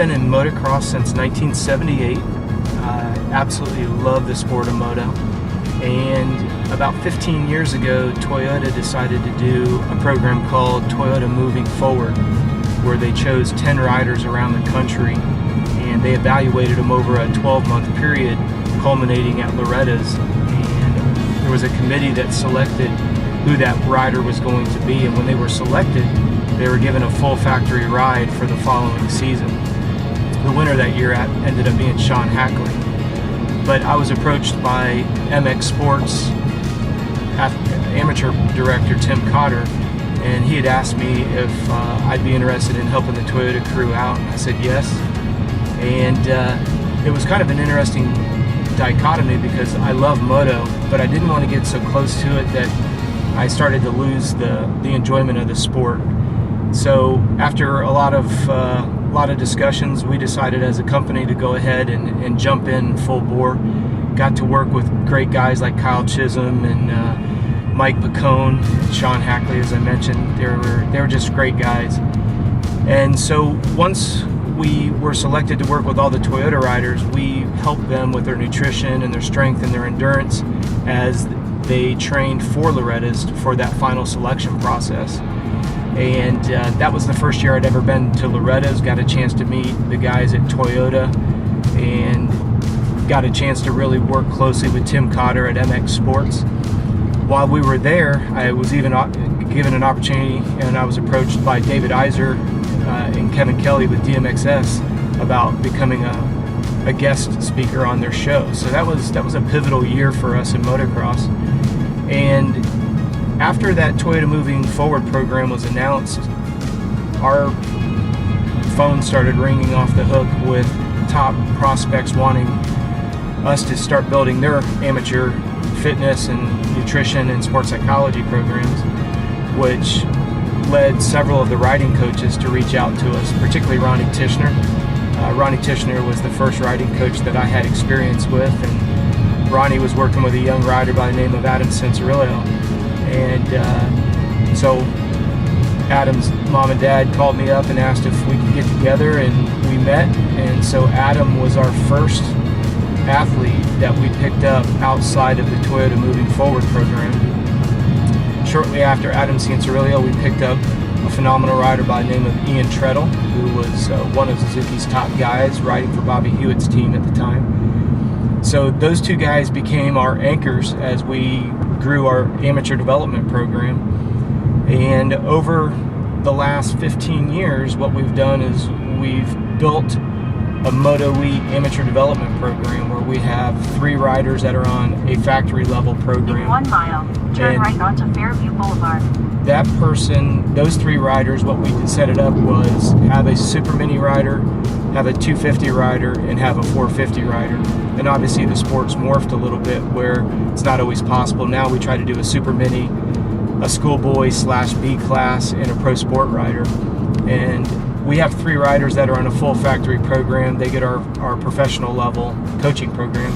been in motocross since 1978. Absolutely love the sport of moto. And about 15 years ago, Toyota decided to do a program called Toyota Moving Forward, where they chose 10 riders around the country, and they evaluated them over a 12-month period, culminating at Lorettas. And there was a committee that selected who that rider was going to be, and when they were selected, they were given a full factory ride for the following season. The winner that year ended up being Sean Hackley. But I was approached by MX Sports amateur director Tim Cotter, and he had asked me if I'd be interested in helping the Toyota crew out, and I said yes. And it was kind of an interesting dichotomy because I love moto, but I didn't want to get so close to it that I started to lose the enjoyment of the sport. So after a lot of discussions, we decided as a company to go ahead and jump in full bore. Got to work with great guys like Kyle Chisholm and Mike Pacone, Sean Hackley, as I mentioned. They were just great guys. And so once we were selected to work with all the Toyota riders, we helped them with their nutrition and their strength and their endurance as they trained for Lorettas for that final selection process. And that was the first year I'd ever been to Loretta's. Got a chance to meet the guys at Toyota and got a chance to really work closely with Tim Cotter at MX Sports. While we were there, I was even given an opportunity, and I was approached by David Iser and Kevin Kelly with DMXS about becoming a guest speaker on their show. So that was a pivotal year for us in motocross. And after that Toyota Moving Forward program was announced, our phone started ringing off the hook with top prospects wanting us to start building their amateur fitness and nutrition and sports psychology programs, which led several of the riding coaches to reach out to us, particularly Ronnie Tishner. Ronnie Tishner was the first riding coach that I had experience with, and Ronnie was working with a young rider by the name of Adam Cianciarulo. And so Adam's mom and dad called me up and asked if we could get together, and we met. And so Adam was our first athlete that we picked up outside of the Toyota Moving Forward program. Shortly after Adam Cianciarulo, we picked up a phenomenal rider by the name of Ian Trettel, who was one of Suzuki's top guys riding for Bobby Hewitt's team at the time. So those two guys became our anchors as we grew our amateur development program. And over the last 15 years, what we've done is we've built a MotoE amateur development program where we have 3 riders that are on a factory level program. In 1 mile, turn right onto Fairview Boulevard. That person, those 3 riders, what we set it up was have a super mini rider, have a 250 rider, and have a 450 rider. And obviously the sport's morphed a little bit where it's not always possible. Now we try to do a super mini, a schoolboy / B class, and a pro sport rider. And we have 3 riders that are on a full factory program. They get our professional level coaching program.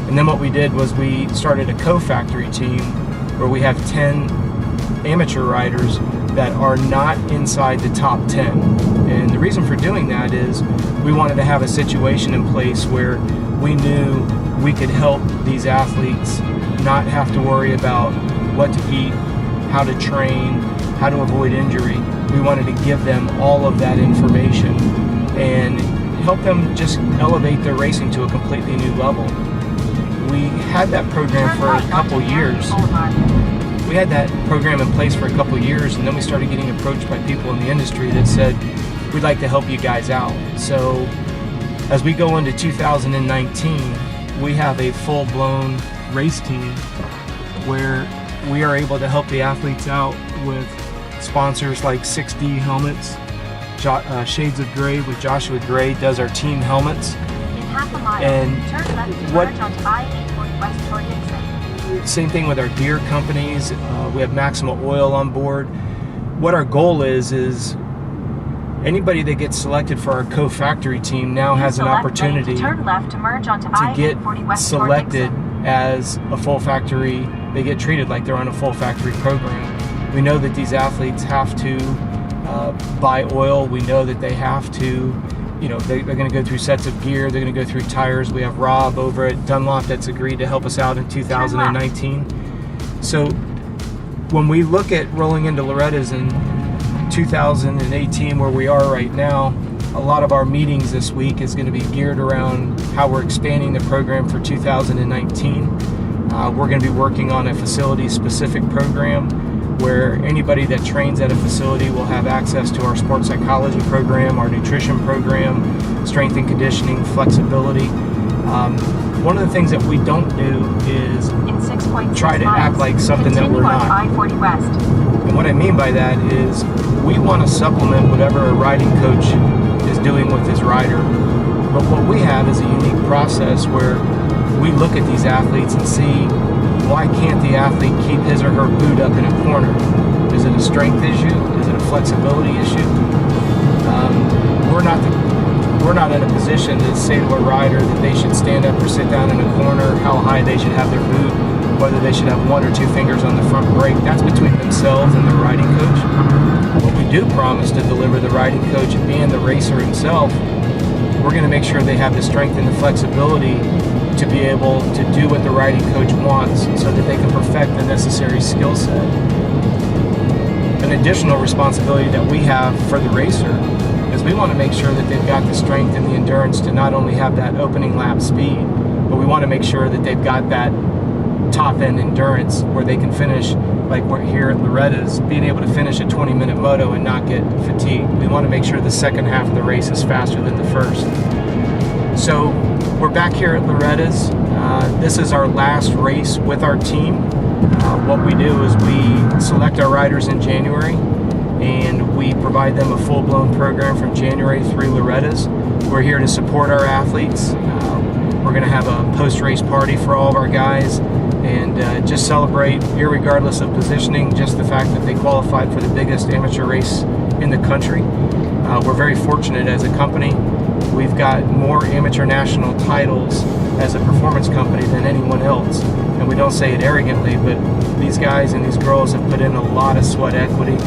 And then what we did was we started a co-factory team where we have 10 amateur riders that are not inside the top 10. And the reason for doing that is we wanted to have a situation in place where we knew we could help these athletes not have to worry about what to eat, how to train, how to avoid injury. We wanted to give them all of that information and help them just elevate their racing to a completely new level. We had that program for a couple years. We had that program in place for a couple years, and then we started getting approached by people in the industry that said, we'd like to help you guys out. So as we go into 2019, we have a full-blown race team where we are able to help the athletes out with sponsors like 6D helmets. Shades of Gray with Joshua Gray does our team helmets. In half a mile, and turn left to merge onto I-8 west toward Dixon. Same thing with our gear companies. We have Maxima Oil on board. What our goal is anybody that gets selected for our co-factory team now has an opportunity turn left to merge onto to get I-40 west selected as a full factory. They get treated like they're on a full factory program. We know that these athletes have to buy oil. We know that they have to you know, they're going to go through sets of gear. They're going to go through tires. We have Rob over at Dunlop that's agreed to help us out in 2019. So when we look at rolling into Loretta's in 2018, where we are right now, a lot of our meetings this week is going to be geared around how we're expanding the program for 2019. We're going to be working on a facility-specific program where anybody that trains at a facility will have access to our sports psychology program, our nutrition program, strength and conditioning, flexibility. One of the things that we don't do is try to act like something that we're not. I-40 West. And what I mean by that is we want to supplement whatever a riding coach is doing with his rider. But what we have is a unique process where we look at these athletes and see, why can't the athlete keep his or her boot up in a corner? Is it a strength issue? Is it a flexibility issue? We're not in a position to say to a rider that they should stand up or sit down in a corner, how high they should have their boot, whether they should have 1 or 2 fingers on the front brake. That's between themselves and the riding coach. What we do promise to deliver the riding coach and the racer himself, we're going to make sure they have the strength and the flexibility to be able to do what the riding coach wants so that they can perfect the necessary skill set. An additional responsibility that we have for the racer is we want to make sure that they've got the strength and the endurance to not only have that opening lap speed, but we want to make sure that they've got that top end endurance where they can finish, like we're here at Loretta's, being able to finish a 20-minute moto and not get fatigued. We want to make sure the second half of the race is faster than the first. So we're back here at Loretta's. This is our last race with our team. What we do is we select our riders in January and we provide them a full-blown program from January through Loretta's. We're here to support our athletes. We're going to have a post-race party for all of our guys and just celebrate, irregardless of positioning, just the fact that they qualified for the biggest amateur race in the country. We're very fortunate as a company. We've got more amateur national titles as a performance company than anyone else. And we don't say it arrogantly, but these guys and these girls have put in a lot of sweat equity.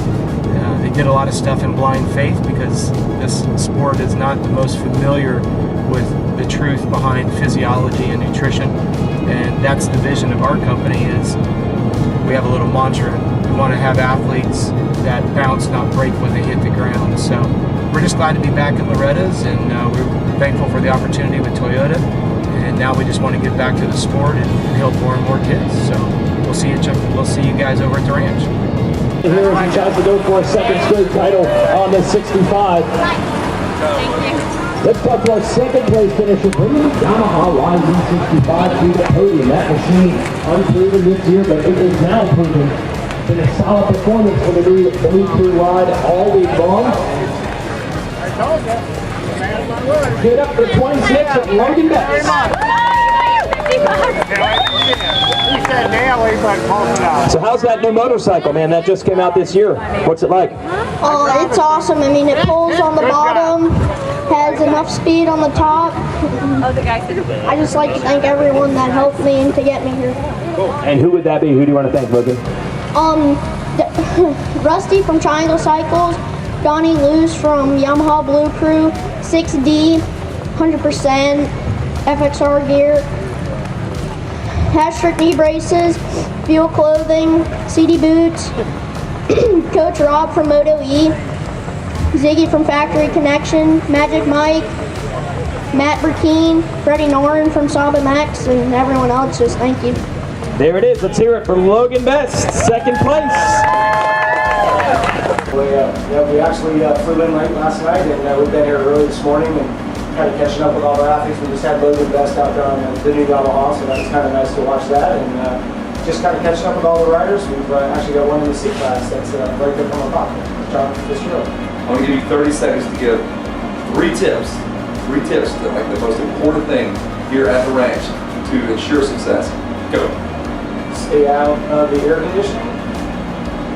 They did a lot of stuff in blind faith because this sport is not the most familiar with the truth behind physiology and nutrition. And that's the vision of our company is we have a little mantra. We want to have athletes that bounce, not break when they hit the ground. So we're just glad to be back at Loretta's, and we're thankful for the opportunity with Toyota. And now we just want to get back to the sport and help more and more kids. So we'll see you guys over at the ranch. Here as he tries to go for a second straight title on the 65. Let's talk to our second place finisher, bringing Yamaha YZ65 to the podium. That machine unproven this year, but it is now proven. Been a solid performance for the new crew ride all week long. Get up for 26 at Logan Betts. So how's that new motorcycle, man? That just came out this year. What's it like? Oh, it's awesome. I mean, it pulls on the bottom, has enough speed on the top. I just like to thank everyone that helped me to get me here. And who would that be? Who do you want to thank, Logan? Rusty from Triangle Cycles, Donnie Luce from Yamaha Blue Crew, 6D, 100%, FXR gear, Hash-Trick knee braces, Fuel Clothing, CD Boots, Coach Robb from MotoE, Ziggy from Factory Connection, Magic Mike, Matt Burkeen, Freddie Noren from Saba Max, and everyone else, just thank you. There it is. Let's hear it for Logan Best, second place. We actually flew in late last night, and we've been here early this morning and kind of catching up with all our athletes. We just had Logan Best out there on the new Yamaha, so that was kind of nice to watch that. And just kind of catching up with all the riders. We've actually got one in the C class that's right there from our pocket, John Fitzgerald. I'm going to give you 30 seconds to give three tips that like the most important thing here at the ranch to ensure success. Go. Stay out of the air conditioning.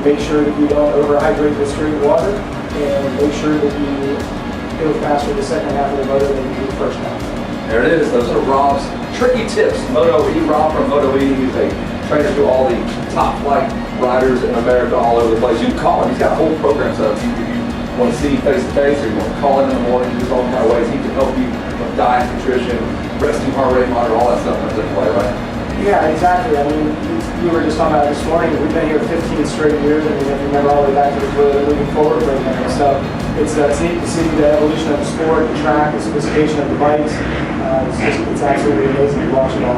Make sure that you don't overhydrate the stream water, and make sure that you go faster the second half of the moto than you do the first half. There it is. Those are Rob's tricky tips. MotoE, Rob from MotoE. He's a trainer to all the top flight riders in America all over the place. You can call him. He's got a whole program set up. You want to see face to face, or you want to call in the morning, there's all kind of ways he can help you with diet, nutrition, resting heart rate monitor, all that stuff comes into play, right? Yeah, exactly. I mean, we were just talking about it this morning. We've been here 15 straight years. I mean, if you remember all the way back to the toilet, moving forward right now. So it's neat to see the evolution of the sport, the track, the sophistication of the bikes. It's absolutely amazing to watch it all.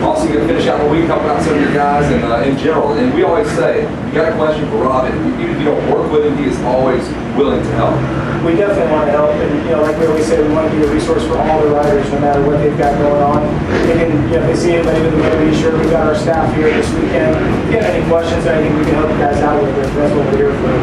Also, you're going to finish out the week helping out some of your guys and in general. And we always say, you got a question for Rob, and even if you don't work with him, he is always willing to help. We definitely want to help, and like we always say, we want to be a resource for all the riders, no matter what they've got going on. They can, if they see anybody with a MotoE shirt, we've got our staff here this weekend. If you have any questions, I think we can help you guys out with it. That's what we're here for.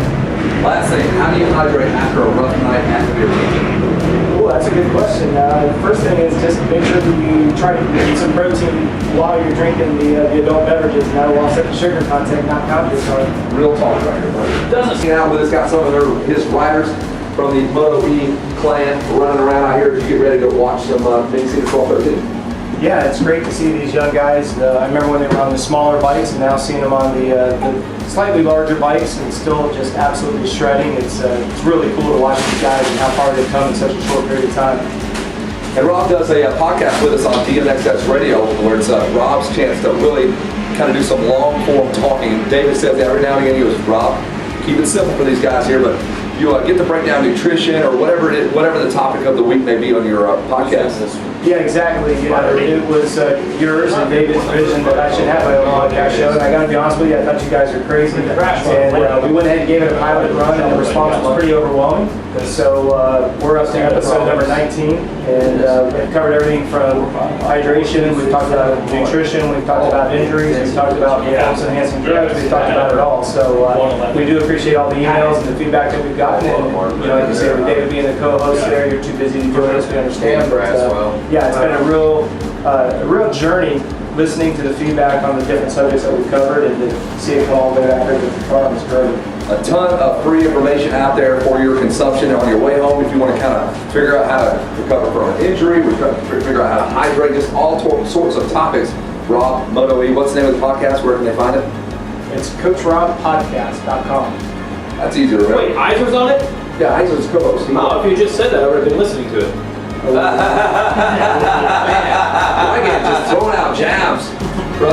Last thing, how do you hydrate after a rough night after your team? Well, that's a good question. The first thing is just make sure that you try to eat some protein while you're drinking the adult beverages, and that'll offset the sugar content, not count your card. Real talk right here, buddy. Doesn't see out with us, got some of his riders from the MotoE clan running around out here as you get ready to watch some things in 12-13. Yeah, it's great to see these young guys. I remember when they were on the smaller bikes, and now seeing them on the slightly larger bikes and still just absolutely shredding. It's really cool to watch these guys and how far they've come in such a short period of time. And Rob does a podcast with us on DMXX Radio, where it's Rob's chance to really kind of do some long-form talking. And David says every now and again, he goes, Rob, keep it simple for these guys here, but you get to break down nutrition or whatever the topic of the week may be on your podcast. Yeah, exactly. It was yours and David's vision that I should have my own podcast show. And I got to be honest with you, I thought you guys are crazy. And we went ahead and gave it a pilot run, and the response was pretty overwhelming. So we're up to episode number 19, and we've covered everything from hydration. We've talked about nutrition. We've talked about injuries. We've talked about performance-enhancing drugs. We've talked about it all. So we do appreciate all the emails and the feedback that we've gotten. And like you say, with David being the co-host there, you're too busy to join us. We understand. But yeah, it's been a real journey listening to the feedback on the different subjects that we've covered, and to see it come all the way back here to the front is great. A ton of free information out there for your consumption on your way home if you want to kind of figure out how to recover from an injury, figure out how to hydrate, just all sorts of topics. Rob, MotoE, what's the name of the podcast? Where can they find it? It's CoachRobbPodcast.com. That's easier to remember. Wait, Eiser's on it? Yeah, Eiser's co-host. Oh, if you just said that, I would have been listening to it. Man, just throwing out jabs, bro.